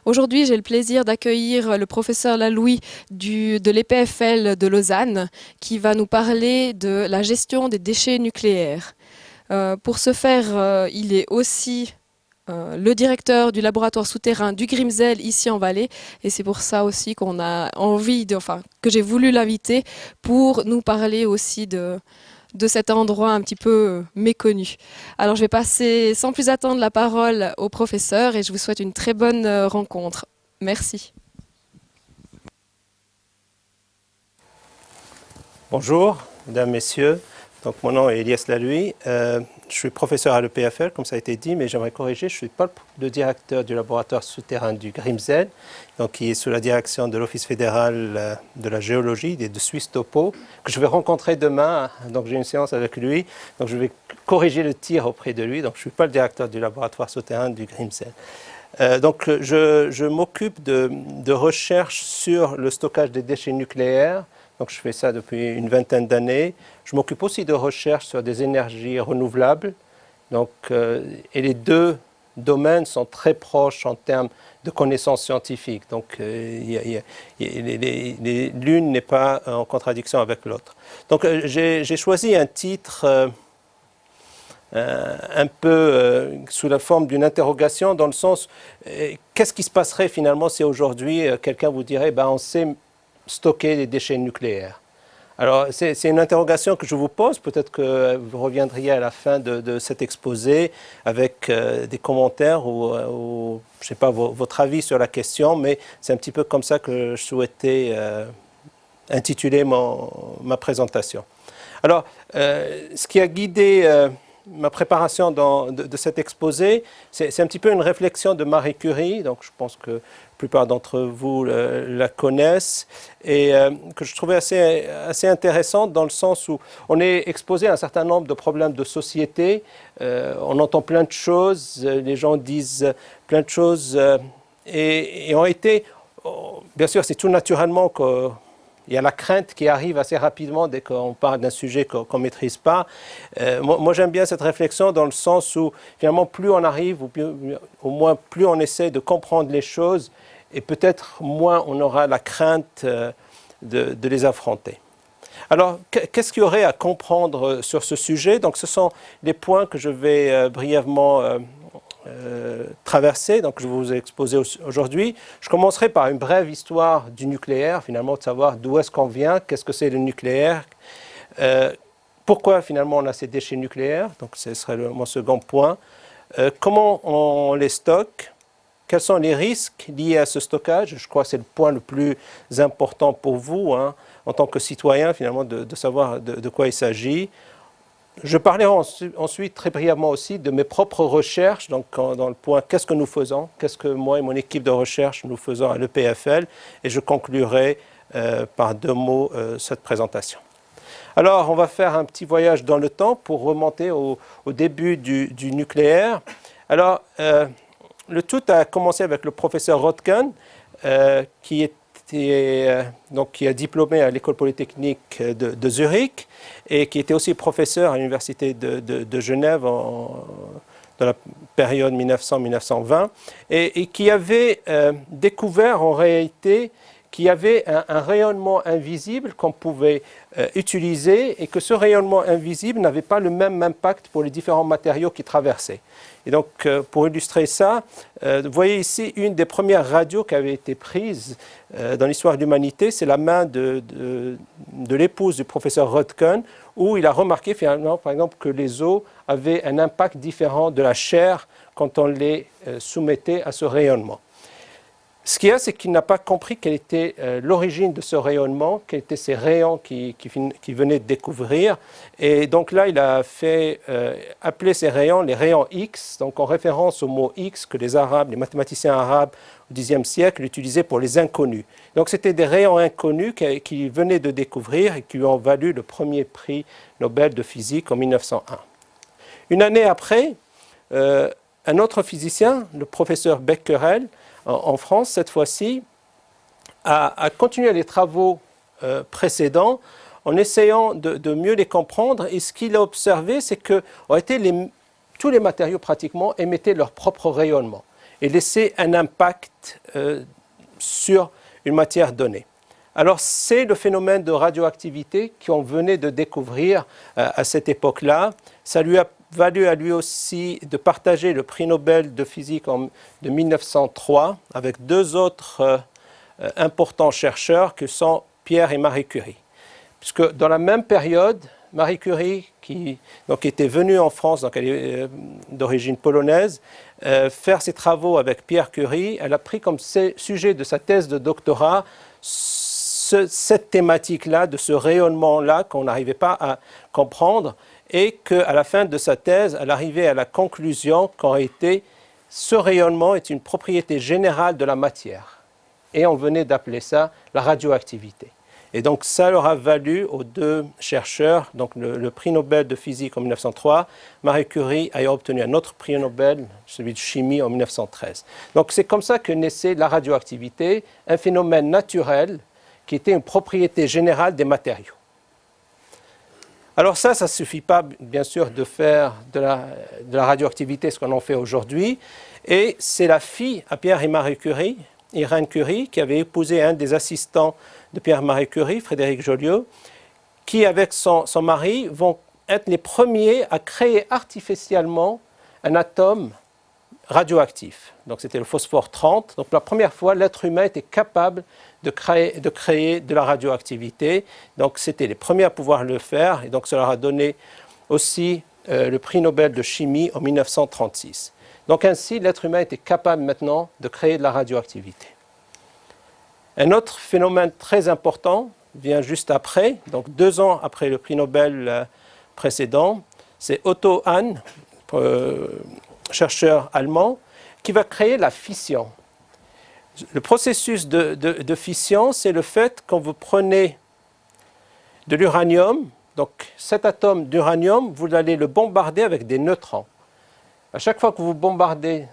Aujourd'hui, j'ai le plaisir d'accueillir le professeur Lalouis de l'EPFL de Lausanne qui va nous parler de la gestion des déchets nucléaires. Pour ce faire, il est aussi le directeur du laboratoire souterrain du Grimsel ici en Valais, et c'est pour ça aussi qu'on a que j'ai voulu l'inviter pour nous parler aussi de cet endroit un petit peu méconnu. Alors je vais passer sans plus attendre la parole au professeur et je vous souhaite une très bonne rencontre. Merci. Bonjour, mesdames, messieurs. Donc, mon nom est Elias Lalouis. Je suis professeur à l'EPFL, comme ça a été dit, mais j'aimerais corriger. Je ne suis pas le directeur du laboratoire souterrain du Grimsel, donc qui est sous la direction de l'Office fédéral de la géologie et de Suisse Topo, que je vais rencontrer demain. Donc, j'ai une séance avec lui. Donc, je vais corriger le tir auprès de lui. Donc, je ne suis pas le directeur du laboratoire souterrain du Grimsel. Donc, je m'occupe de recherche sur le stockage des déchets nucléaires. Donc, je fais ça depuis une vingtaine d'années. Je m'occupe aussi de recherche sur des énergies renouvelables. Donc, et les deux domaines sont très proches en termes de connaissances scientifiques. Donc, l'une n'est pas en contradiction avec l'autre. Donc, j'ai choisi un titre un peu sous la forme d'une interrogation, dans le sens, qu'est-ce qui se passerait finalement si aujourd'hui quelqu'un vous dirait, on sait stocker des déchets nucléaires? Alors, c'est une interrogation que je vous pose. Peut-être que vous reviendriez à la fin de cet exposé avec des commentaires ou je ne sais pas, votre avis sur la question, mais c'est un petit peu comme ça que je souhaitais intituler ma présentation. Alors, ce qui a guidé ma préparation de cet exposé, c'est un petit peu une réflexion de Marie Curie. Donc, je pense que la plupart d'entre vous la connaissent, et que je trouvais assez intéressante dans le sens où on est exposé à un certain nombre de problèmes de société. On entend plein de choses, les gens disent plein de choses, et ont été, bien sûr, c'est tout naturellement que il y a la crainte qui arrive assez rapidement dès qu'on parle d'un sujet qu'on ne maîtrise pas. Moi j'aime bien cette réflexion dans le sens où, finalement, plus on arrive, ou au moins plus on essaie de comprendre les choses, et peut-être moins on aura la crainte de les affronter. Alors, qu'est-ce qu'il y aurait à comprendre sur ce sujet? Donc, ce sont les points que je vais brièvement traversée, donc je vais vous exposer aujourd'hui. Je commencerai par une brève histoire du nucléaire, finalement, de savoir d'où est-ce qu'on vient, qu'est-ce que c'est le nucléaire, pourquoi finalement on a ces déchets nucléaires, donc ce serait mon second point, comment on les stocke, quels sont les risques liés à ce stockage. Je crois que c'est le point le plus important pour vous, hein, en tant que citoyen, finalement, de savoir de quoi il s'agit. Je parlerai ensuite très brièvement aussi de mes propres recherches, donc dans le point qu'est-ce que nous faisons, qu'est-ce que moi et mon équipe de recherche nous faisons à l'EPFL, et je conclurai par deux mots cette présentation. Alors, on va faire un petit voyage dans le temps pour remonter au début du nucléaire. Alors, le tout a commencé avec le professeur Röttgen, qui a diplômé à l'école polytechnique de Zurich, et qui était aussi professeur à l'université de Genève dans la période 1900-1920, et qui avait découvert en réalité qu'il y avait un rayonnement invisible qu'on pouvait utiliser, et que ce rayonnement invisible n'avait pas le même impact pour les différents matériaux qui traversaient. Et donc, pour illustrer ça, vous voyez ici une des premières radios qui avait été prise dans l'histoire de l'humanité. C'est la main de l'épouse du professeur Röttgen, où il a remarqué finalement, par exemple, que les os avaient un impact différent de la chair quand on les soumettait à ce rayonnement. Ce qu'il y a, c'est qu'il n'a pas compris quelle était l'origine de ce rayonnement, quels étaient ces rayons qu'il venait de découvrir. Et donc là, il a fait appeler ces rayons les rayons X, donc en référence au mot X que les mathématiciens arabes au Xe siècle utilisaient pour les inconnus. Donc c'était des rayons inconnus qu'il venait de découvrir et qui lui ont valu le premier prix Nobel de physique en 1901. Une année après, un autre physicien, le professeur Becquerel, en France, cette fois-ci, a continué les travaux précédents en essayant de mieux les comprendre. Et ce qu'il a observé, c'est que tous les matériaux pratiquement émettaient leur propre rayonnement. et laisser un impact sur une matière donnée. Alors c'est le phénomène de radioactivité qu'on venait de découvrir à cette époque-là. Ça lui a valu à lui aussi de partager le prix Nobel de physique de 1903 avec deux autres importants chercheurs que sont Pierre et Marie Curie. Puisque dans la même période, Marie Curie, qui était venue en France, donc elle est d'origine polonaise, faire ses travaux avec Pierre Curie, elle a pris comme sujet de sa thèse de doctorat cette thématique-là, de ce rayonnement-là qu'on n'arrivait pas à comprendre, et qu'à la fin de sa thèse, elle arrivait à la conclusion qu'en réalité, ce rayonnement est une propriété générale de la matière. Et on venait d'appeler ça la radioactivité. Et donc ça leur a valu aux deux chercheurs, donc le prix Nobel de physique en 1903, Marie Curie a obtenu un autre prix Nobel, celui de chimie en 1913. Donc c'est comme ça que naissait la radioactivité, un phénomène naturel qui était une propriété générale des matériaux. Alors ça ne suffit pas, bien sûr, de faire de la radioactivité ce qu'on en fait aujourd'hui. Et c'est la fille à Pierre et Marie Curie, Irène Curie, qui avait épousé un des assistants de Pierre-Marie Curie, Frédéric Joliot, qui, avec son mari, vont être les premiers à créer artificiellement un atome radioactif. Donc c'était le phosphore 30. Donc pour la première fois, l'être humain était capable de créer de la radioactivité. Donc c'était les premiers à pouvoir le faire. Et donc ça leur a donné aussi le prix Nobel de chimie en 1936. Donc ainsi, l'être humain était capable maintenant de créer de la radioactivité. Un autre phénomène très important vient juste après, donc 2 ans après le prix Nobel précédent, c'est Otto Hahn, chercheur allemand, qui va créer la fission. Le processus de fission, c'est le fait quand vous prenez de l'uranium, donc cet atome d'uranium, vous allez le bombarder avec des neutrons. À chaque fois que vous bombardez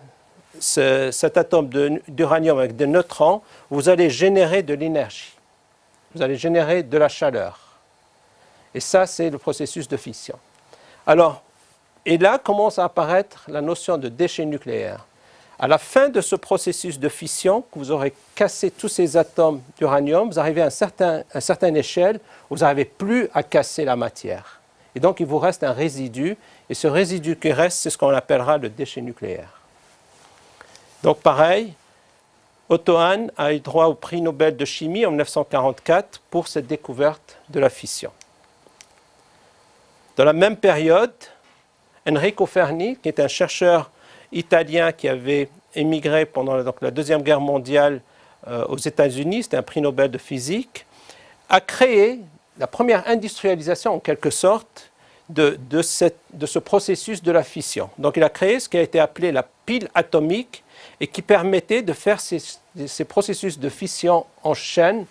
cet atome d'uranium avec des neutrons, vous allez générer de l'énergie. Vous allez générer de la chaleur. Et ça, c'est le processus de fission. Alors, et là commence à apparaître la notion de déchet nucléaire. À la fin de ce processus de fission, que vous aurez cassé tous ces atomes d'uranium, vous arrivez à une certaine échelle où vous n'arrivez plus à casser la matière. Et donc, il vous reste un résidu. Et ce résidu qui reste, c'est ce qu'on appellera le déchet nucléaire. Donc, pareil, Otto Hahn a eu droit au prix Nobel de chimie en 1944 pour cette découverte de la fission. Dans la même période, Enrico Fermi, qui est un chercheur italien qui avait émigré pendant la Deuxième Guerre mondiale aux États-Unis, c'était un prix Nobel de physique, a créé la première industrialisation en quelque sorte de ce processus de la fission. Donc il a créé ce qui a été appelé la pile atomique et qui permettait de faire ces processus de fission en chaîne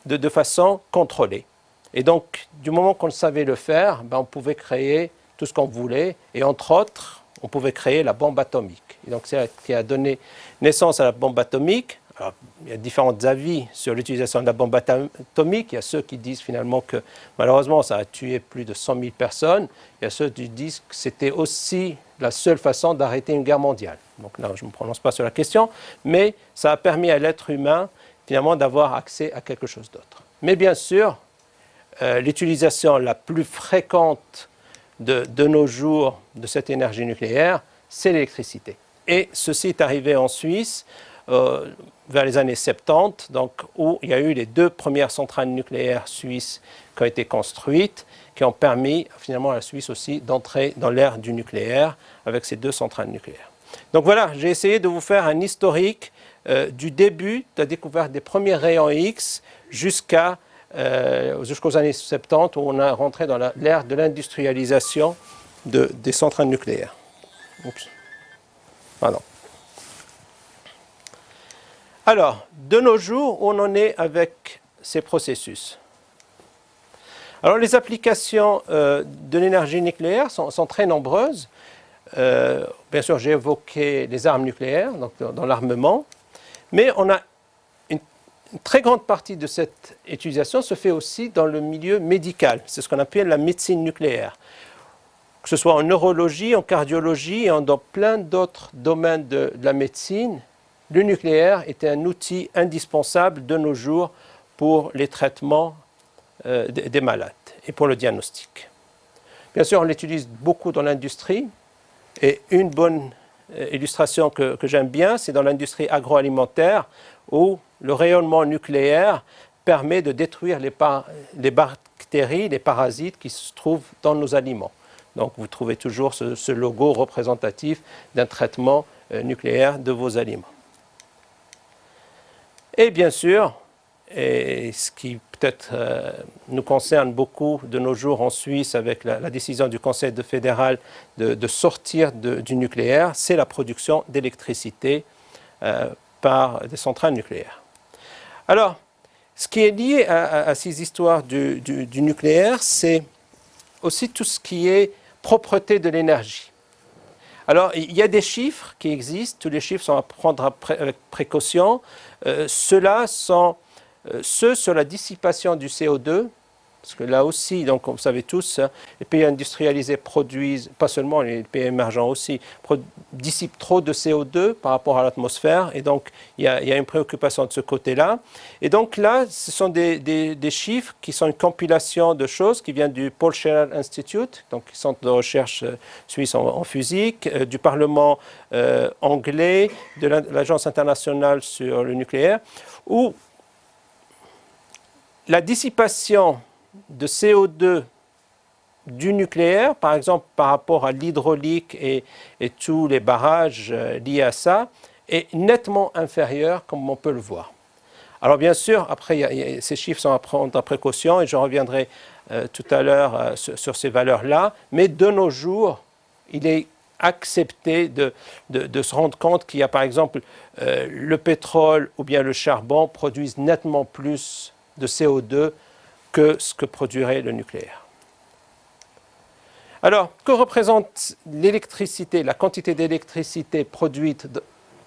de façon contrôlée. Et donc du moment qu'on savait le faire, on pouvait créer tout ce qu'on voulait et entre autres, on pouvait créer la bombe atomique. Et donc c'est ce qui a donné naissance à la bombe atomique. Alors, il y a différents avis sur l'utilisation de la bombe atomique. Il y a ceux qui disent finalement que malheureusement ça a tué plus de 100 000 personnes. Il y a ceux qui disent que c'était aussi la seule façon d'arrêter une guerre mondiale. Donc là, je ne me prononce pas sur la question, mais ça a permis à l'être humain finalement d'avoir accès à quelque chose d'autre. Mais bien sûr, l'utilisation la plus fréquente de nos jours de cette énergie nucléaire, c'est l'électricité. Et ceci est arrivé en Suisse vers les années 70, donc, où il y a eu les 2 premières centrales nucléaires suisses qui ont été construites, qui ont permis finalement à la Suisse aussi d'entrer dans l'ère du nucléaire avec ces 2 centrales nucléaires. Donc voilà, j'ai essayé de vous faire un historique du début de la découverte des premiers rayons X jusqu'aux années 70 où on a rentré dans l'ère de l'industrialisation des centrales nucléaires. Oups. Pardon. Alors, de nos jours, où on en est avec ces processus? Alors, les applications de l'énergie nucléaire sont très nombreuses. Bien sûr, j'ai évoqué les armes nucléaires, donc dans l'armement, mais on a une très grande partie de cette utilisation se fait aussi dans le milieu médical. C'est ce qu'on appelle la médecine nucléaire. que ce soit en neurologie, en cardiologie et dans plein d'autres domaines de la médecine, le nucléaire était un outil indispensable de nos jours pour les traitements des malades et pour le diagnostic. Bien sûr, on l'utilise beaucoup dans l'industrie et une bonne illustration que j'aime bien, c'est dans l'industrie agroalimentaire où le rayonnement nucléaire permet de détruire les bactéries, les parasites qui se trouvent dans nos aliments. Donc vous trouvez toujours ce logo représentatif d'un traitement nucléaire de vos aliments. Et bien sûr, et ce qui peut-être nous concerne beaucoup de nos jours en Suisse avec la décision du Conseil fédéral de sortir du nucléaire, c'est la production d'électricité par des centrales nucléaires. Alors, ce qui est lié à ces histoires du nucléaire, c'est aussi tout ce qui est propreté de l'énergie. Alors, il y a des chiffres qui existent, tous les chiffres sont à prendre avec précaution. Ceux-là sont ceux sur la dissipation du CO2, parce que là aussi, donc, vous savez tous, les pays industrialisés produisent, pas seulement les pays émergents aussi, dissipent trop de CO2 par rapport à l'atmosphère, et donc il y a une préoccupation de ce côté-là. Et donc là, ce sont des chiffres qui sont une compilation de choses qui viennent du Paul Scherrer Institute, donc centre de recherche suisse en physique, du Parlement anglais, de l'Agence internationale sur le nucléaire, où la dissipation de CO2 du nucléaire, par exemple par rapport à l'hydraulique et tous les barrages liés à ça, est nettement inférieure, comme on peut le voir. Alors bien sûr, après, ces chiffres sont à prendre à précaution et je reviendrai tout à l'heure sur ces valeurs-là, mais de nos jours, il est accepté de se rendre compte qu'il y a par exemple le pétrole ou bien le charbon produisent nettement plus de CO2 que ce que produirait le nucléaire. Alors, que représente l'électricité, la quantité d'électricité produite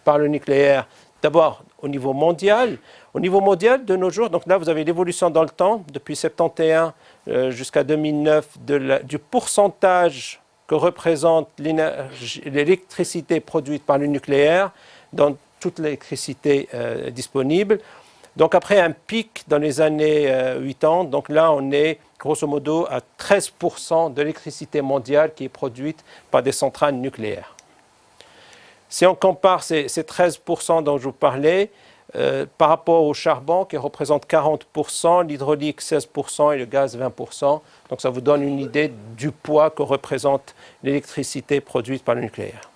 par le nucléaire, d'abord au niveau mondial? Au niveau mondial, de nos jours, donc là vous avez l'évolution dans le temps, depuis 1971 jusqu'à 2009, du pourcentage que représente l'électricité produite par le nucléaire dans toute l'électricité disponible. Donc après un pic dans les années 80, donc là on est grosso modo à 13% de l'électricité mondiale qui est produite par des centrales nucléaires. Si on compare ces 13% dont je vous parlais par rapport au charbon qui représente 40%, l'hydraulique 16% et le gaz 20%, donc ça vous donne une idée du poids que représente l'électricité produite par le nucléaire.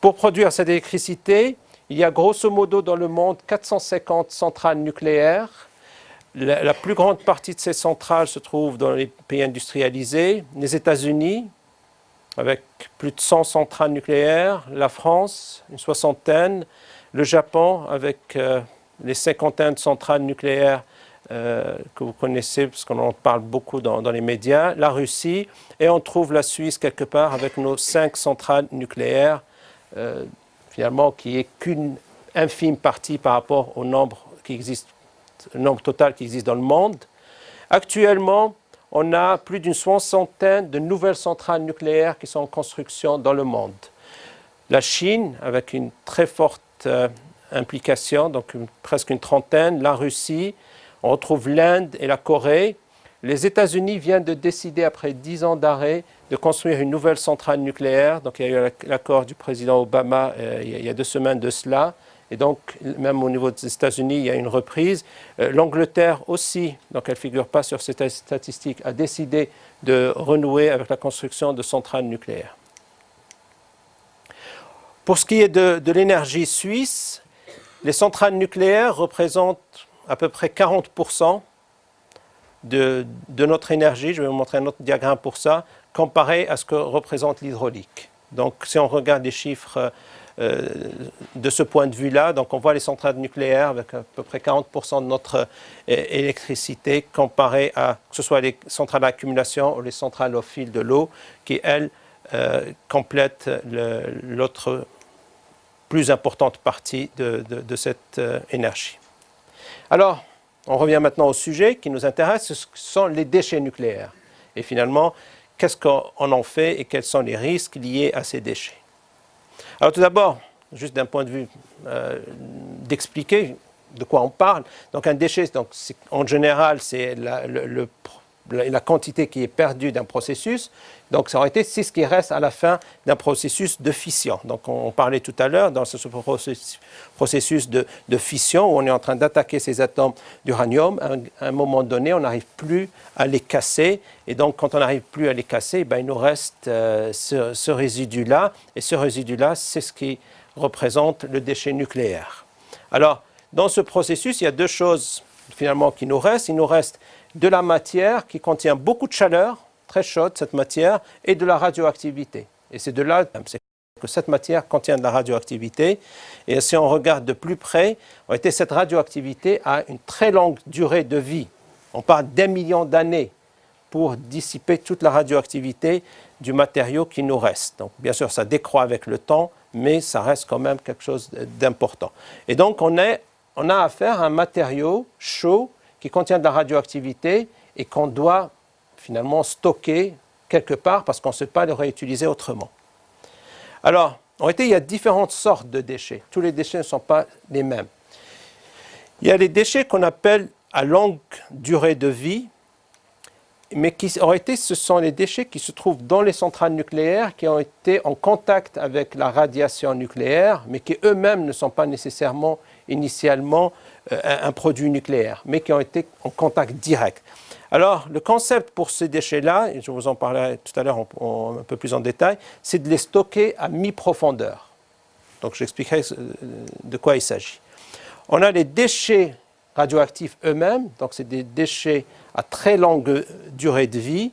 Pour produire cette électricité, il y a grosso modo dans le monde 450 centrales nucléaires. La plus grande partie de ces centrales se trouve dans les pays industrialisés, les États-Unis, avec plus de 100 centrales nucléaires, la France, une soixantaine, le Japon, avec les cinquantaines de centrales nucléaires que vous connaissez, parce qu'on en parle beaucoup dans les médias, la Russie, et on trouve la Suisse quelque part avec nos 5 centrales nucléaires, finalement, qui est qu'une infime partie par rapport au nombre qui existe, le nombre total qui existe dans le monde. Actuellement, on a plus d'une soixantaine de nouvelles centrales nucléaires qui sont en construction dans le monde. La Chine, avec une très forte implication, donc presque une trentaine, la Russie, on retrouve l'Inde et la Corée. Les États-Unis viennent de décider, après 10 ans d'arrêt, de construire une nouvelle centrale nucléaire. Donc il y a eu l'accord du président Obama il y a 2 semaines de cela. Et donc, même au niveau des États-Unis, il y a une reprise. L'Angleterre aussi, donc elle ne figure pas sur cette statistique, a décidé de renouer avec la construction de centrales nucléaires. Pour ce qui est de l'énergie suisse, les centrales nucléaires représentent à peu près 40% de notre énergie. Je vais vous montrer un autre diagramme pour ça, comparé à ce que représente l'hydraulique. Donc, si on regarde les chiffres de ce point de vue-là, donc on voit les centrales nucléaires avec à peu près 40% de notre électricité comparé à que ce soit les centrales d'accumulation ou les centrales au fil de l'eau qui, elles, complètent l'autre plus importante partie de cette énergie. Alors, on revient maintenant au sujet qui nous intéresse, ce sont les déchets nucléaires. Et finalement, qu'est-ce qu'on en fait et quels sont les risques liés à ces déchets. Alors tout d'abord, juste d'un point de vue d'expliquer de quoi on parle. Donc un déchet, donc, en général, c'est la quantité qui est perdue d'un processus. Donc ça aurait été c'est ce qui reste à la fin d'un processus de fission. Donc on parlait tout à l'heure dans ce processus de fission où on est en train d'attaquer ces atomes d'uranium. À un moment donné, on n'arrive plus à les casser. Et donc quand on n'arrive plus à les casser, ben, il nous reste ce résidu-là. Et ce résidu-là, c'est ce qui représente le déchet nucléaire. Alors, dans ce processus, il y a deux choses finalement qui nous restent. Il nous reste de la matière qui contient beaucoup de chaleur, très chaude cette matière, et de la radioactivité. Et c'est de là que cette matière contient de la radioactivité. Et si on regarde de plus près, cette radioactivité a une très longue durée de vie. On parle d'1 million d'années pour dissiper toute la radioactivité du matériau qui nous reste. Donc bien sûr, ça décroît avec le temps, mais ça reste quand même quelque chose d'important. Et donc on a affaire à un matériau chaud qui contient de la radioactivité et qu'on doit finalement stocker quelque part parce qu'on ne sait pas le réutiliser autrement. Alors, en réalité, il y a différentes sortes de déchets. Tous les déchets ne sont pas les mêmes. Il y a les déchets qu'on appelle à longue durée de vie, mais qui, en réalité, ce sont les déchets qui se trouvent dans les centrales nucléaires, qui ont été en contact avec la radiation nucléaire, mais qui eux-mêmes ne sont pas nécessairement initialement un produit nucléaire, mais qui ont été en contact direct. Alors, le concept pour ces déchets-là, et je vous en parlerai tout à l'heure un peu plus en détail, c'est de les stocker à mi-profondeur. Donc, j'expliquerai de quoi il s'agit. On a les déchets radioactifs eux-mêmes, donc c'est des déchets à très longue durée de vie.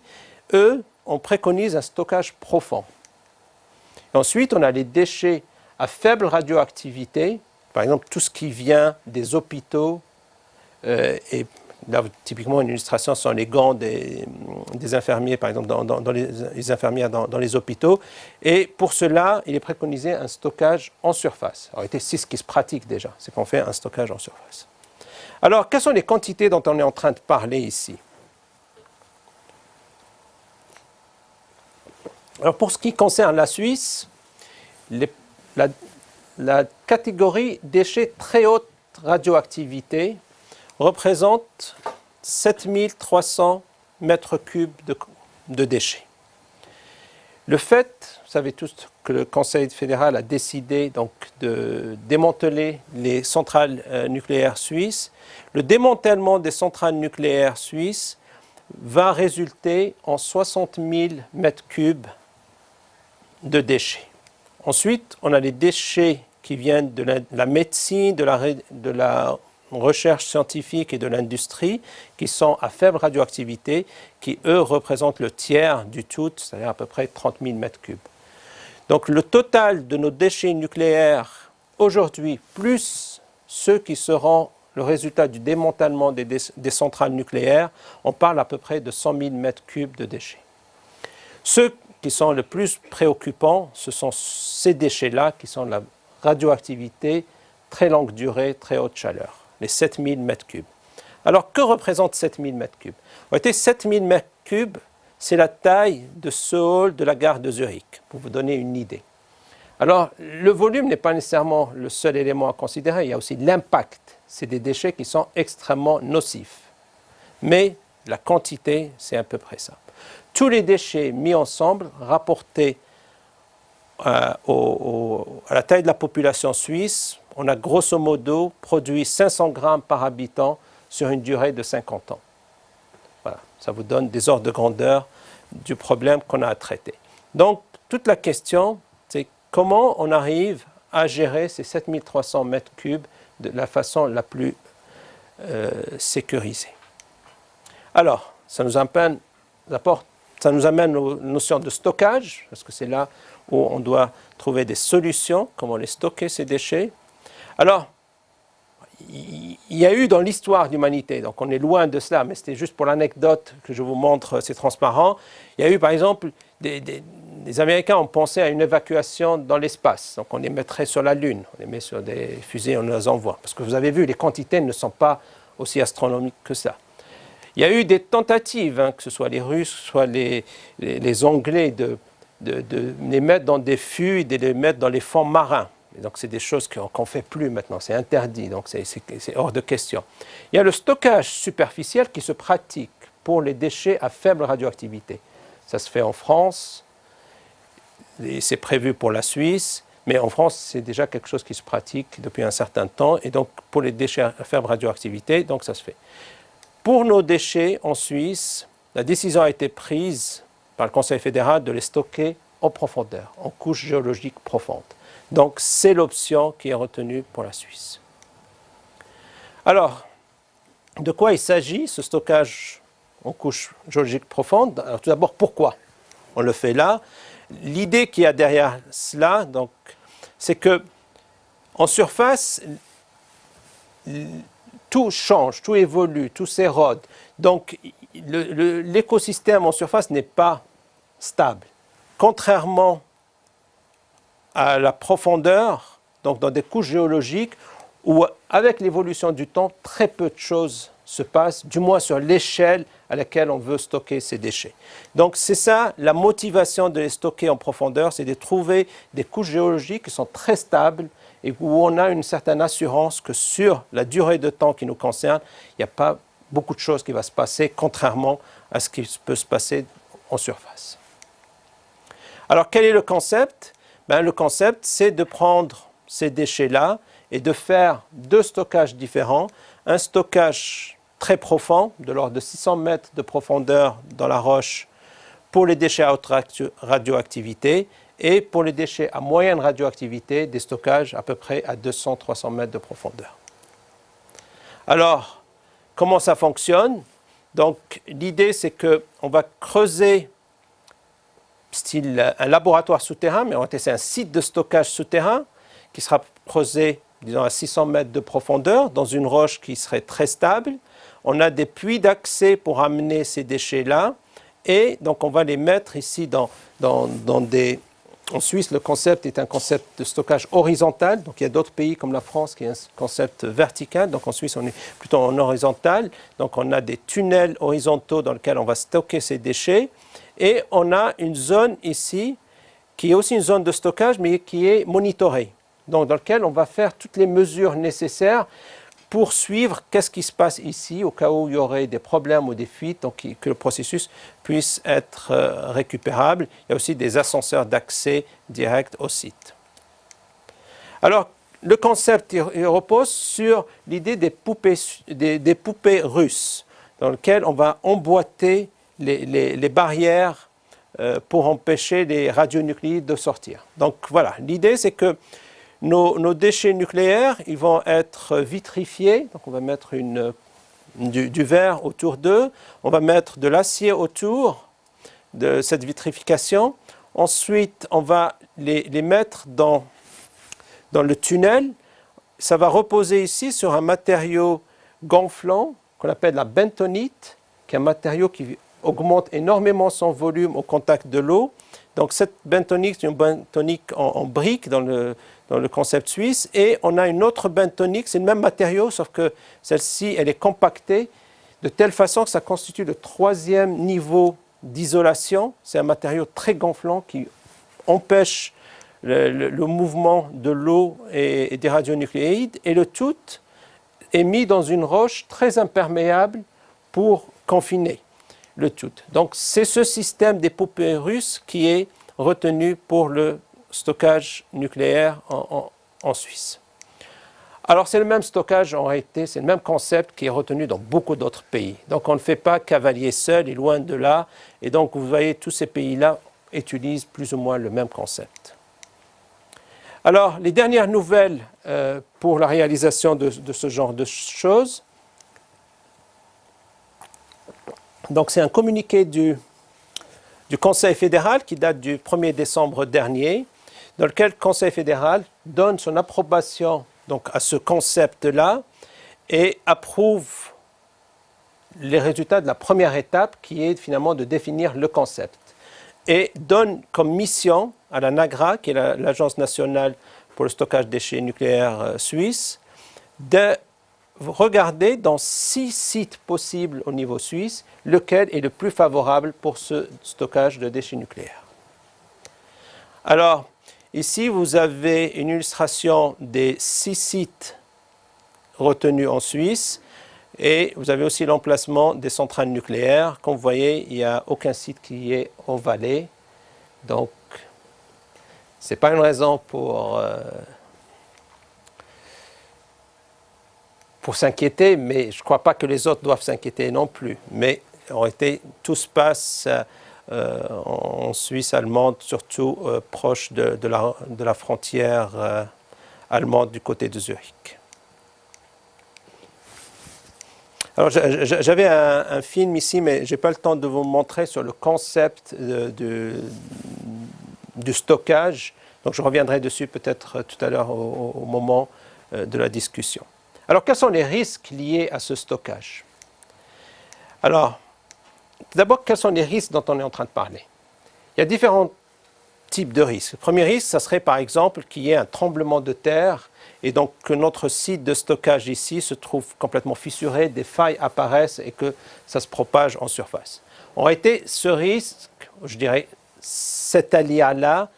Eux, on préconise un stockage profond. Et ensuite, on a les déchets à faible radioactivité, par exemple tout ce qui vient des hôpitaux, et là, typiquement, une illustration sont les gants des infirmiers, par exemple, dans les infirmières dans les hôpitaux. Et pour cela, il est préconisé un stockage en surface. En réalité, c'est ce qui se pratique déjà, c'est qu'on fait un stockage en surface. Alors, quelles sont les quantités dont on est en train de parler ici? Alors, pour ce qui concerne la Suisse, la catégorie déchets très haute radioactivité représente 7300 mètres cubes de déchets. Le fait, vous savez tous que le Conseil fédéral a décidé donc de démanteler les centrales nucléaires suisses. Le démantèlement des centrales nucléaires suisses va résulter en 60 000 mètres cubes de déchets. Ensuite, on a les déchets qui viennent de la médecine, de la recherche scientifique et de l'industrie, qui sont à faible radioactivité, qui eux représentent le tiers du tout, c'est-à-dire à peu près 30 000 mètres cubes. Donc le total de nos déchets nucléaires aujourd'hui, plus ceux qui seront le résultat du démantèlement des centrales nucléaires, on parle à peu près de 100 000 mètres cubes de déchets. Ceux qui sont le plus préoccupants, ce sont ces déchets-là qui sont la radioactivité, très longue durée, très haute chaleur, les 7000 mètres cubes. Alors, que représente 7000 mètres cubes? En réalité, 7000 mètres cubes, c'est la taille de ce hall de la gare de Zurich, pour vous donner une idée. Alors, le volume n'est pas nécessairement le seul élément à considérer, il y a aussi l'impact. C'est des déchets qui sont extrêmement nocifs. Mais la quantité, c'est à peu près ça. Tous les déchets mis ensemble, rapportés à la taille de la population suisse, on a grosso modo produit 500 grammes par habitant sur une durée de 50 ans. Voilà, ça vous donne des ordres de grandeur du problème qu'on a à traiter. Donc, toute la question, c'est comment on arrive à gérer ces 7300 mètres cubes de la façon la plus sécurisée. Alors, ça nous amène aux notions de stockage, parce que c'est là où on doit trouver des solutions, comment les stocker, ces déchets. Alors, il y a eu dans l'histoire de l'humanité, donc on est loin de cela, mais c'était juste pour l'anecdote que je vous montre, c'est transparent. Il y a eu par exemple, les Américains ont pensé à une évacuation dans l'espace, donc on les mettrait sur la Lune, on les met sur des fusées, on les envoie. Parce que vous avez vu, les quantités ne sont pas aussi astronomiques que ça. Il y a eu des tentatives, hein, que ce soit les Russes, soit les Anglais, de les mettre dans des fûts et de les mettre dans les fonds marins. Et donc, c'est des choses qu'on ne fait plus maintenant, c'est interdit, donc c'est hors de question. Il y a le stockage superficiel qui se pratique pour les déchets à faible radioactivité. Ça se fait en France, c'est prévu pour la Suisse, mais en France, c'est déjà quelque chose qui se pratique depuis un certain temps, et donc pour les déchets à faible radioactivité, donc ça se fait. Pour nos déchets en Suisse, la décision a été prise par le Conseil fédéral de les stocker en profondeur, en couche géologique profonde. Donc c'est l'option qui est retenue pour la Suisse. Alors, de quoi il s'agit, ce stockage en couche géologique profonde? Alors, tout d'abord, pourquoi on le fait là? L'idée qu'il y a derrière cela, c'est que en surface, tout change, tout évolue, tout s'érode. Donc l'écosystème en surface n'est pas stable. Contrairement à la profondeur, donc dans des couches géologiques, où avec l'évolution du temps, très peu de choses se passent, du moins sur l'échelle à laquelle on veut stocker ces déchets. Donc c'est ça la motivation de les stocker en profondeur, c'est de trouver des couches géologiques qui sont très stables et où on a une certaine assurance que sur la durée de temps qui nous concerne, il n'y a pas beaucoup de choses qui vont se passer, contrairement à ce qui peut se passer en surface. Alors quel est le concept? Le concept, c'est de prendre ces déchets-là et de faire deux stockages différents. Un stockage très profond, de l'ordre de 600 mètres de profondeur dans la roche pour les déchets à haute radioactivité, et pour les déchets à moyenne radioactivité, des stockages à peu près à 200-300 mètres de profondeur. Alors, comment ça fonctionne? Donc, l'idée, c'est qu'on va creuser, style un laboratoire souterrain, mais c'est un site de stockage souterrain qui sera creusé, disons, à 600 mètres de profondeur, dans une roche qui serait très stable. On a des puits d'accès pour amener ces déchets-là, et donc on va les mettre ici dans des... En Suisse, le concept est un concept de stockage horizontal. Donc, il y a d'autres pays comme la France qui ont un concept vertical. Donc, en Suisse, on est plutôt en horizontal. Donc, on a des tunnels horizontaux dans lesquels on va stocker ces déchets. Et on a une zone ici qui est aussi une zone de stockage, mais qui est monitorée. Donc, dans laquelle on va faire toutes les mesures nécessaires pour suivre qu'est-ce qui se passe ici, au cas où il y aurait des problèmes ou des fuites, donc que le processus puisse être récupérable. Il y a aussi des ascenseurs d'accès direct au site. Alors, le concept il repose sur l'idée des poupées russes, dans lesquelles on va emboîter les barrières pour empêcher les radionucléides de sortir. Donc voilà, l'idée c'est que nos déchets nucléaires, ils vont être vitrifiés, donc on va mettre du verre autour d'eux, on va mettre de l'acier autour de cette vitrification. Ensuite, on va les mettre dans le tunnel. Ça va reposer ici sur un matériau gonflant qu'on appelle la bentonite, qui est un matériau qui augmente énormément son volume au contact de l'eau. Donc cette bentonite, c'est une bentonite en briques dans le concept suisse, et on a une autre bentonite, c'est le même matériau, sauf que celle-ci, elle est compactée de telle façon que ça constitue le troisième niveau d'isolation. C'est un matériau très gonflant qui empêche le mouvement de l'eau et des radionucléides, et le tout est mis dans une roche très imperméable pour confiner le tout. Donc c'est ce système des poupées russes qui est retenu pour le stockage nucléaire en Suisse. Alors c'est le même stockage en réalité, c'est le même concept qui est retenu dans beaucoup d'autres pays. Donc on ne fait pas cavalier seul et loin de là, et donc vous voyez tous ces pays-là utilisent plus ou moins le même concept. Alors les dernières nouvelles pour la réalisation de ce genre de choses. Donc c'est un communiqué du Conseil fédéral qui date du 1er décembre dernier, dans lequel le Conseil fédéral donne son approbation donc, à ce concept-là et approuve les résultats de la première étape qui est finalement de définir le concept. Et donne comme mission à la NAGRA, qui est l'Agence nationale pour le stockage des déchets nucléaires suisse, de regarder dans 6 sites possibles au niveau suisse, lequel est le plus favorable pour ce stockage de déchets nucléaires. Alors, ici, vous avez une illustration des 6 sites retenus en Suisse et vous avez aussi l'emplacement des centrales nucléaires. Comme vous voyez, il n'y a aucun site qui est en vallée. Donc, ce n'est pas une raison pour s'inquiéter, mais je ne crois pas que les autres doivent s'inquiéter non plus. Mais en réalité, tout se passe en Suisse allemande, surtout proche de la frontière allemande du côté de Zurich. Alors, j'avais un film ici, mais je n'ai pas le temps de vous montrer sur le concept du stockage. Donc, je reviendrai dessus peut-être tout à l'heure au moment de la discussion. Alors, quels sont les risques liés à ce stockage? Alors, tout d'abord, quels sont les risques dont on est en train de parler? Il y a différents types de risques. Le premier risque, ça serait par exemple qu'il y ait un tremblement de terre et donc que notre site de stockage ici se trouve complètement fissuré, des failles apparaissent et que ça se propage en surface. En réalité, ce risque, je dirais, cet aléa-là,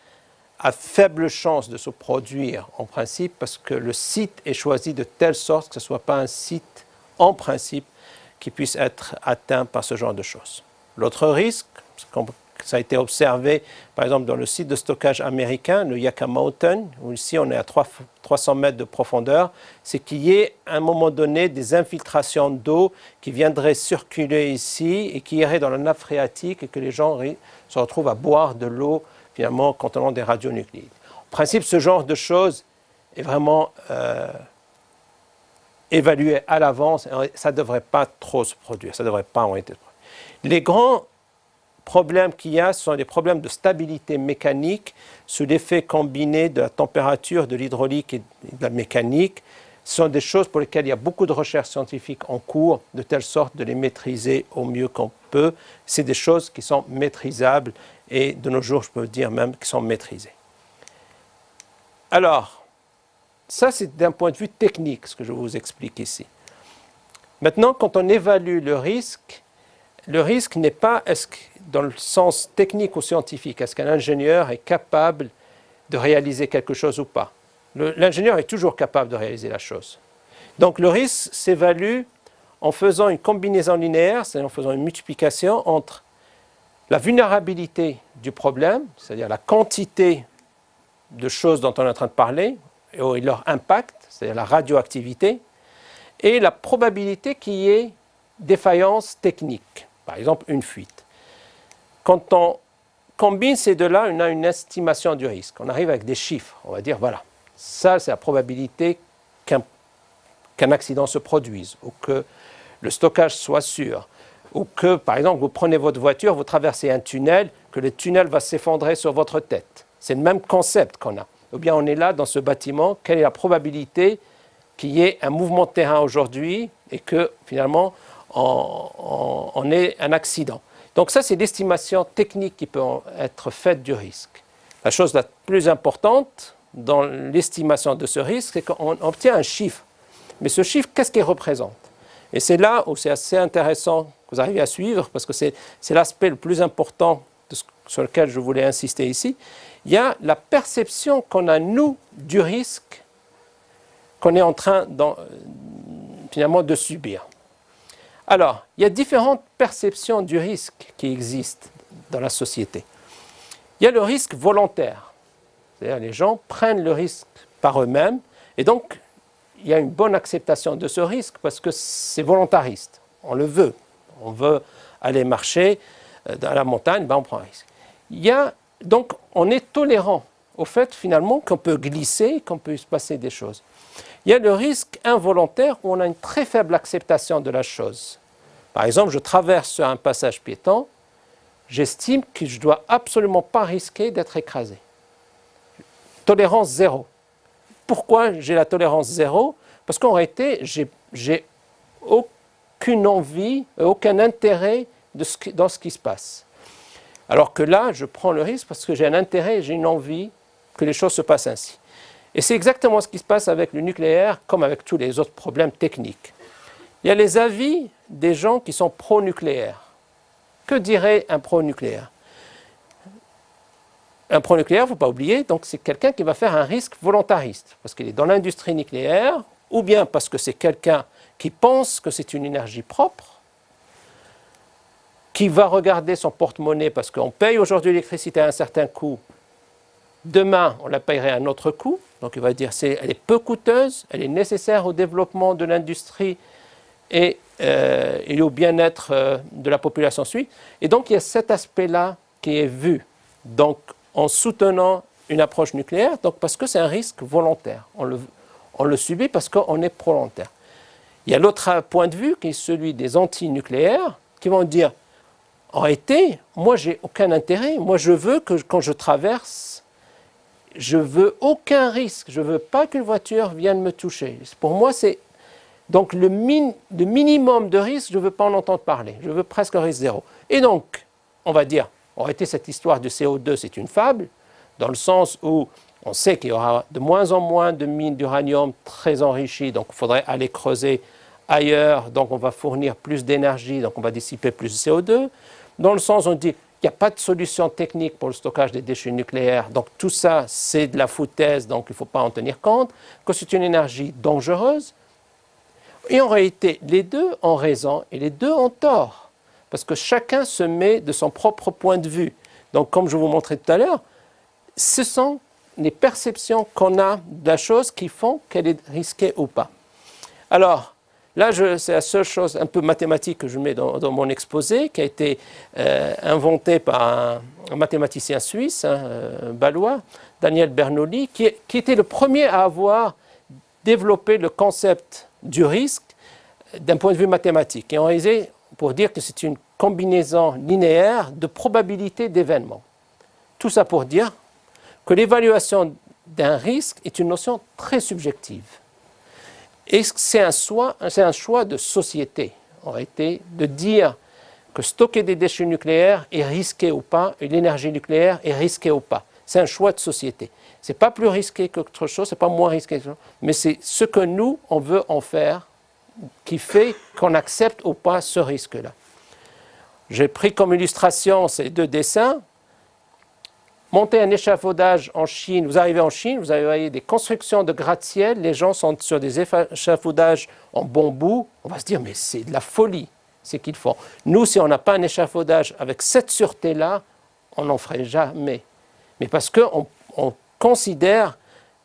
a faible chance de se produire en principe parce que le site est choisi de telle sorte que ce ne soit pas un site en principe qui puisse être atteint par ce genre de choses. L'autre risque, ça a été observé par exemple dans le site de stockage américain, le Yucca Mountain, où ici on est à 300 mètres de profondeur, c'est qu'il y ait à un moment donné des infiltrations d'eau qui viendraient circuler ici et qui iraient dans la nappe phréatique et que les gens se retrouvent à boire de l'eau finalement contenant des radionucléides. En principe, ce genre de choses est vraiment évalué à l'avance. Ça ne devrait pas trop se produire. Ça ne devrait pas en être. Les grands problèmes qu'il y a, ce sont des problèmes de stabilité mécanique sous l'effet combiné de la température, de l'hydraulique et de la mécanique. Ce sont des choses pour lesquelles il y a beaucoup de recherches scientifiques en cours, de telle sorte de les maîtriser au mieux qu'on peut. C'est des choses qui sont maîtrisables et de nos jours, je peux dire même, qui sont maîtrisées. Alors, ça c'est d'un point de vue technique, ce que je vous explique ici. Maintenant, quand on évalue le risque n'est pas dans le sens technique ou scientifique. Est-ce qu'un ingénieur est capable de réaliser quelque chose ou pas? L'ingénieur est toujours capable de réaliser la chose. Donc le risque s'évalue en faisant une combinaison linéaire, c'est-à-dire en faisant une multiplication entre la vulnérabilité du problème, c'est-à-dire la quantité de choses dont on est en train de parler, et leur impact, c'est-à-dire la radioactivité, et la probabilité qu'il y ait défaillance technique, par exemple une fuite. Quand on combine ces deux-là, on a une estimation du risque. On arrive avec des chiffres, on va dire voilà, ça c'est la probabilité qu'un accident se produise, ou que le stockage soit sûr, ou que, par exemple, vous prenez votre voiture, vous traversez un tunnel, que le tunnel va s'effondrer sur votre tête. C'est le même concept qu'on a. Ou bien on est là, dans ce bâtiment, quelle est la probabilité qu'il y ait un mouvement de terrain aujourd'hui et que, finalement, on ait un accident. Donc ça, c'est l'estimation technique qui peut être faite du risque. La chose la plus importante dans l'estimation de ce risque, c'est qu'on obtient un chiffre. Mais ce chiffre, qu'est-ce qu'il représente? Et c'est là où c'est assez intéressant que vous arrivez à suivre, parce que c'est l'aspect le plus important sur lequel je voulais insister ici. Il y a la perception qu'on a, nous, du risque qu'on est en train finalement de subir. Alors, il y a différentes perceptions du risque qui existent dans la société. Il y a le risque volontaire, c'est-à-dire les gens prennent le risque par eux-mêmes, et donc il y a une bonne acceptation de ce risque parce que c'est volontariste, on le veut. On veut aller marcher dans la montagne, ben on prend un risque. Donc on est tolérant au fait finalement qu'on peut glisser, qu'on peut se passer des choses. Il y a le risque involontaire où on a une très faible acceptation de la chose. Par exemple, je traverse sur un passage piéton, j'estime que je ne dois absolument pas risquer d'être écrasé. Tolérance zéro. Pourquoi j'ai la tolérance zéro? Parce qu'en réalité, j'ai aucune envie, aucun intérêt dans ce qui se passe. Alors que là, je prends le risque parce que j'ai un intérêt, j'ai une envie que les choses se passent ainsi. Et c'est exactement ce qui se passe avec le nucléaire, comme avec tous les autres problèmes techniques. Il y a les avis des gens qui sont pro-nucléaires. Que dirait un pro-nucléaire? Un pro-nucléaire, il ne faut pas oublier, donc c'est quelqu'un qui va faire un risque volontariste, parce qu'il est dans l'industrie nucléaire, ou bien parce que c'est quelqu'un qui pense que c'est une énergie propre, qui va regarder son porte-monnaie, parce qu'on paye aujourd'hui l'électricité à un certain coût, demain on la paierait à un autre coût, donc il va dire elle est peu coûteuse, elle est nécessaire au développement de l'industrie et au bien-être de la population suisse. Et donc il y a cet aspect-là qui est vu. Donc en soutenant une approche nucléaire, donc parce que c'est un risque volontaire. On le subit parce qu'on est pro-volontaire. Il y a l'autre point de vue qui est celui des anti-nucléaires qui vont dire en réalité, moi j'ai aucun intérêt, moi je veux que quand je traverse, je veux aucun risque, je ne veux pas qu'une voiture vienne me toucher. Pour moi c'est donc le minimum de risque, je ne veux pas en entendre parler, je veux presque un risque zéro. Et donc, on va dire, en réalité cette histoire de CO2 c'est une fable, dans le sens où on sait qu'il y aura de moins en moins de mines d'uranium très enrichies, donc il faudrait aller creuser ailleurs, donc on va fournir plus d'énergie, donc on va dissiper plus de CO2. Dans le sens où on dit qu'il n'y a pas de solution technique pour le stockage des déchets nucléaires, donc tout ça c'est de la foutaise, donc il ne faut pas en tenir compte, que c'est une énergie dangereuse. Et en réalité, les deux ont raison et les deux ont tort, parce que chacun se met de son propre point de vue. Donc comme je vous montrais tout à l'heure, ce sont les perceptions qu'on a de la chose qui font qu'elle est risquée ou pas. Alors, là, c'est la seule chose un peu mathématique que je mets dans mon exposé, qui a été inventé par un mathématicien suisse, bâlois, Daniel Bernoulli, qui était le premier à avoir développé le concept du risque d'un point de vue mathématique. Et on réalisait pour dire que c'est une combinaison linéaire de probabilités d'événements. Tout ça pour dire que l'évaluation d'un risque est une notion très subjective. Et c'est un choix de société, en réalité, de dire que stocker des déchets nucléaires est risqué ou pas, et l'énergie nucléaire est risquée ou pas. C'est un choix de société. Ce n'est pas plus risqué qu'autre chose, ce n'est pas moins risqué, mais c'est ce que nous, on veut en faire, qui fait qu'on accepte ou pas ce risque-là. J'ai pris comme illustration ces deux dessins. Monter un échafaudage en Chine, vous arrivez en Chine, vous avez des constructions de gratte-ciel, les gens sont sur des échafaudages en bambou, on va se dire mais c'est de la folie, c'est qu'ils font. Nous, si on n'a pas un échafaudage avec cette sûreté-là, on n'en ferait jamais. Mais parce qu'on considère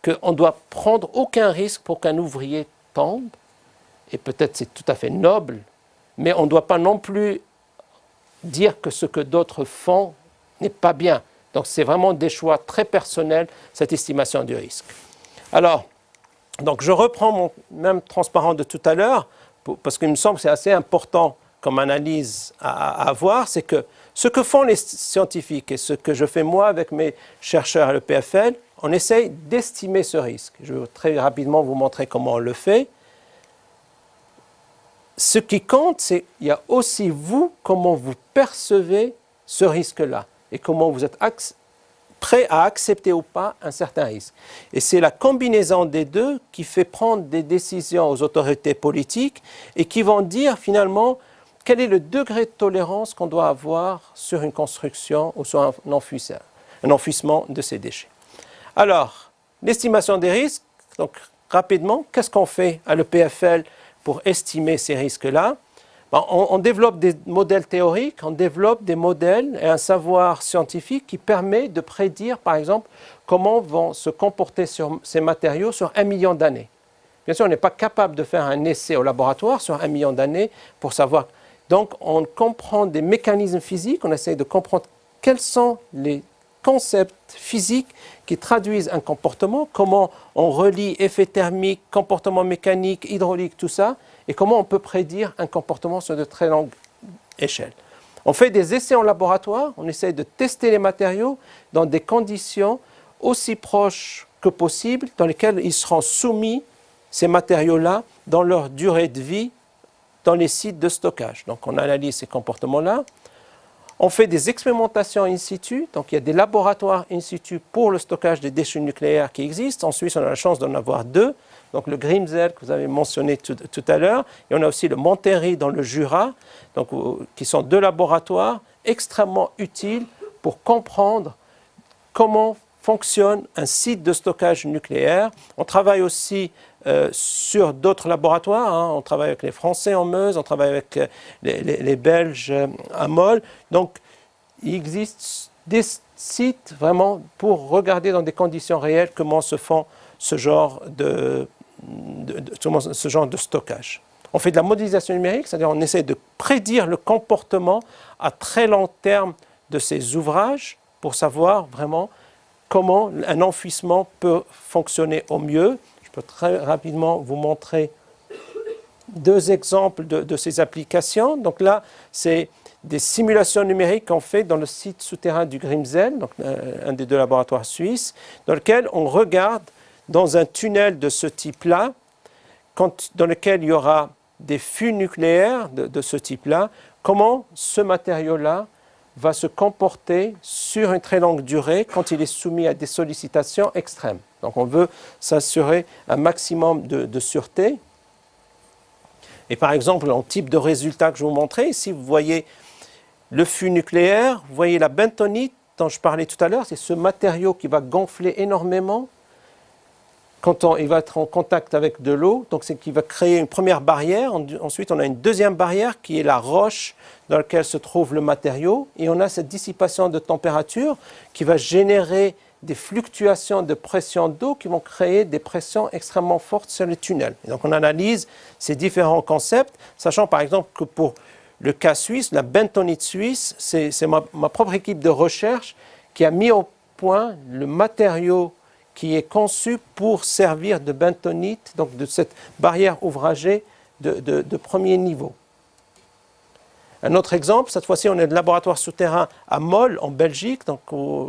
qu'on ne doit prendre aucun risque pour qu'un ouvrier tombe, et peut-être c'est tout à fait noble, mais on ne doit pas non plus dire que ce que d'autres font n'est pas bien. Donc c'est vraiment des choix très personnels, cette estimation du risque. Alors, donc je reprends mon même transparent de tout à l'heure, parce qu'il me semble que c'est assez important comme analyse à avoir, c'est que ce que font les scientifiques et ce que je fais moi avec mes chercheurs à l'EPFL, on essaye d'estimer ce risque. Je vais très rapidement vous montrer comment on le fait. Ce qui compte, c'est qu'il y a aussi vous, comment vous percevez ce risque-là et comment vous êtes prêt à accepter ou pas un certain risque. Et c'est la combinaison des deux qui fait prendre des décisions aux autorités politiques et qui vont dire finalement quel est le degré de tolérance qu'on doit avoir sur une construction ou sur un enfouissement de ces déchets. Alors, l'estimation des risques, donc rapidement, qu'est-ce qu'on fait à l'EPFL pour estimer ces risques-là? On développe des modèles théoriques, on développe des modèles et un savoir scientifique qui permet de prédire, par exemple, comment vont se comporter sur ces matériaux sur 1 million d'années. Bien sûr, on n'est pas capable de faire un essai au laboratoire sur 1 million d'années pour savoir. Donc, on comprend des mécanismes physiques, on essaie de comprendre quels sont les concepts physiques qui traduisent un comportement, comment on relie effet thermique, comportement mécanique, hydraulique, tout ça, et comment on peut prédire un comportement sur de très longues échelles. On fait des essais en laboratoire, on essaie de tester les matériaux dans des conditions aussi proches que possible, dans lesquelles ils seront soumis, ces matériaux-là, dans leur durée de vie, dans les sites de stockage. Donc on analyse ces comportements-là. On fait des expérimentations in situ, donc il y a des laboratoires in situ pour le stockage des déchets nucléaires qui existent. En Suisse, on a la chance d'en avoir 2. Donc le Grimsel que vous avez mentionné tout à l'heure, et on a aussi le Monterrey dans le Jura, donc, qui sont 2 laboratoires extrêmement utiles pour comprendre comment fonctionne un site de stockage nucléaire. On travaille aussi sur d'autres laboratoires, hein. On travaille avec les Français en Meuse, on travaille avec les Belges à Mol. Donc il existe des sites vraiment pour regarder dans des conditions réelles comment se font ce genre de stockage. On fait de la modélisation numérique, c'est-à-dire on essaie de prédire le comportement à très long terme de ces ouvrages pour savoir vraiment comment un enfouissement peut fonctionner au mieux. Je peux très rapidement vous montrer 2 exemples de ces applications. Donc là, c'est des simulations numériques qu'on fait dans le site souterrain du Grimsel, donc un des 2 laboratoires suisses, dans lequel on regarde dans un tunnel de ce type-là, dans lequel il y aura des fûts nucléaires de ce type-là, comment ce matériau-là va se comporter sur une très longue durée quand il est soumis à des sollicitations extrêmes. Donc on veut s'assurer un maximum de sûreté. Et par exemple, en type de résultat que je vous montrais, ici vous voyez le fût nucléaire, vous voyez la bentonite dont je parlais tout à l'heure, c'est ce matériau qui va gonfler énormément quand il va être en contact avec de l'eau, donc c'est qu'il va créer une première barrière. Ensuite, on a une deuxième barrière qui est la roche dans laquelle se trouve le matériau. Et on a cette dissipation de température qui va générer des fluctuations de pression d'eau qui vont créer des pressions extrêmement fortes sur les tunnels. Et donc on analyse ces différents concepts, sachant par exemple que pour le cas suisse, la bentonite suisse, c'est ma propre équipe de recherche qui a mis au point le matériau qui est conçu pour servir de bentonite, donc de cette barrière ouvragée de premier niveau. Un autre exemple, cette fois-ci on est de laboratoire souterrain à Mol en Belgique, donc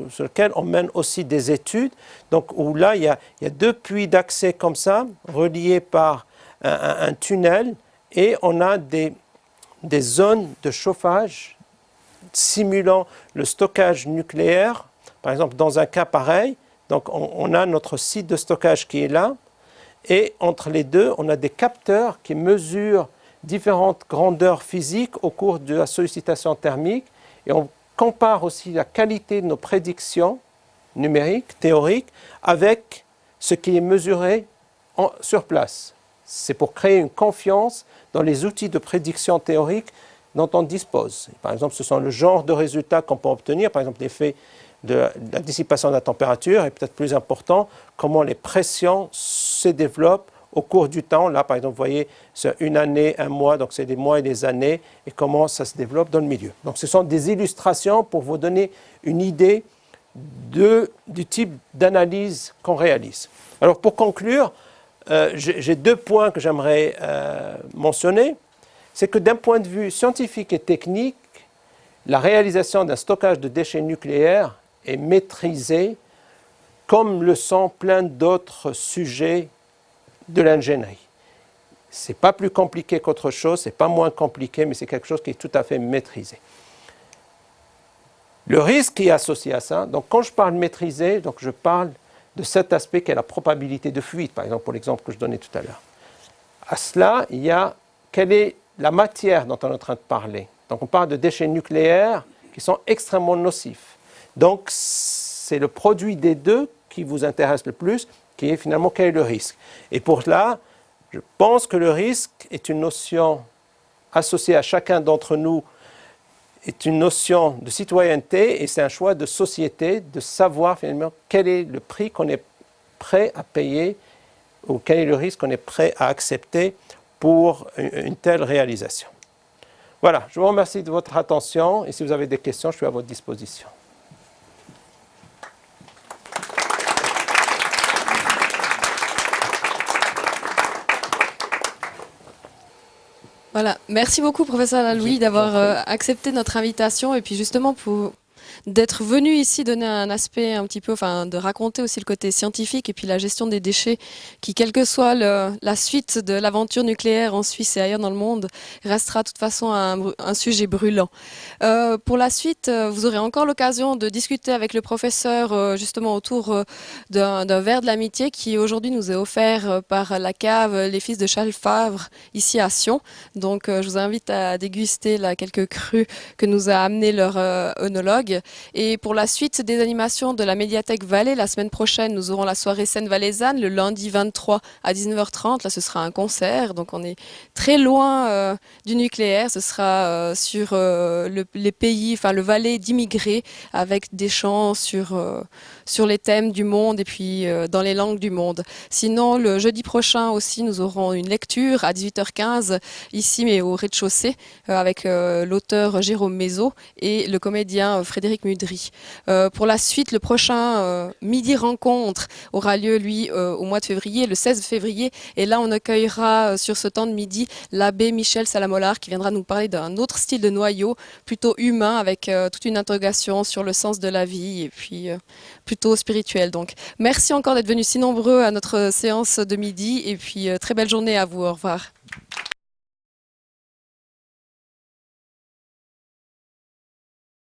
sur lequel on mène aussi des études, donc où là il y a 2 puits d'accès comme ça, reliés par un tunnel, et on a des zones de chauffage simulant le stockage nucléaire. Par exemple, dans un cas pareil, donc on a notre site de stockage qui est là, et entre les 2, on a des capteurs qui mesurent différentes grandeurs physiques au cours de la sollicitation thermique, et on compare aussi la qualité de nos prédictions numériques, théoriques, avec ce qui est mesuré sur place. C'est pour créer une confiance dans les outils de prédiction théorique dont on dispose. Par exemple, ce sont le genre de résultats qu'on peut obtenir, par exemple l'effet de la dissipation de la température, et peut-être plus important, comment les pressions se développent au cours du temps. Là, par exemple, vous voyez, c'est 1 année, 1 mois, donc c'est des mois et des années, et comment ça se développe dans le milieu. Donc ce sont des illustrations pour vous donner une idée du type d'analyse qu'on réalise. Alors pour conclure, j'ai 2 points que j'aimerais mentionner. C'est que d'un point de vue scientifique et technique, la réalisation d'un stockage de déchets nucléaires est maîtrisée, comme le sont plein d'autres sujets de l'ingénierie. Ce n'est pas plus compliqué qu'autre chose, ce n'est pas moins compliqué, mais c'est quelque chose qui est tout à fait maîtrisé. Le risque qui est associé à ça, donc quand je parle maîtrisé, donc je parle de cet aspect qui est la probabilité de fuite, par exemple pour l'exemple que je donnais tout à l'heure. À cela, il y a quelle est la matière dont on est en train de parler. Donc on parle de déchets nucléaires qui sont extrêmement nocifs. Donc c'est le produit des 2 qui vous intéresse le plus, qui est finalement quel est le risque. Et pour cela, je pense que le risque est une notion associée à chacun d'entre nous, est une notion de citoyenneté, et c'est un choix de société de savoir finalement quel est le prix qu'on est prêt à payer ou quel est le risque qu'on est prêt à accepter pour une telle réalisation. Voilà, je vous remercie de votre attention, et si vous avez des questions, je suis à votre disposition. Voilà, merci beaucoup professeur Lalouis d'avoir accepté notre invitation et puis justement pour d'être venu ici donner un aspect un petit peu, enfin de raconter aussi le côté scientifique et puis la gestion des déchets qui, quelle que soit la suite de l'aventure nucléaire en Suisse et ailleurs dans le monde, restera de toute façon un sujet brûlant. Pour la suite, vous aurez encore l'occasion de discuter avec le professeur justement autour d'un verre de l'amitié qui aujourd'hui nous est offert par la cave Les Fils de Charles Favre ici à Sion. Donc je vous invite à déguster là, quelques crus que nous a amené leur œnologue. Et pour la suite des animations de la médiathèque Valais, la semaine prochaine, nous aurons la soirée Seine-Valaisanne, le lundi 23 à 19h30. Là, ce sera un concert, donc on est très loin du nucléaire. Ce sera sur les pays, enfin le Valais d'immigrés, avec des chants sur les thèmes du monde et puis dans les langues du monde. Sinon, le jeudi prochain aussi, nous aurons une lecture à 18h15 ici, mais au rez-de-chaussée, avec l'auteur Jérôme Mézot et le comédien Frédéric Mudry. Pour la suite, le prochain Midi Rencontre aura lieu, lui, au mois de février, le 16 février. Et là, on accueillera sur ce temps de midi l'abbé Michel Salamolard qui viendra nous parler d'un autre style de noyau, plutôt humain, avec toute une interrogation sur le sens de la vie et puis plutôt spirituel. Donc, merci encore d'être venus si nombreux à notre séance de midi et puis très belle journée à vous. Au revoir.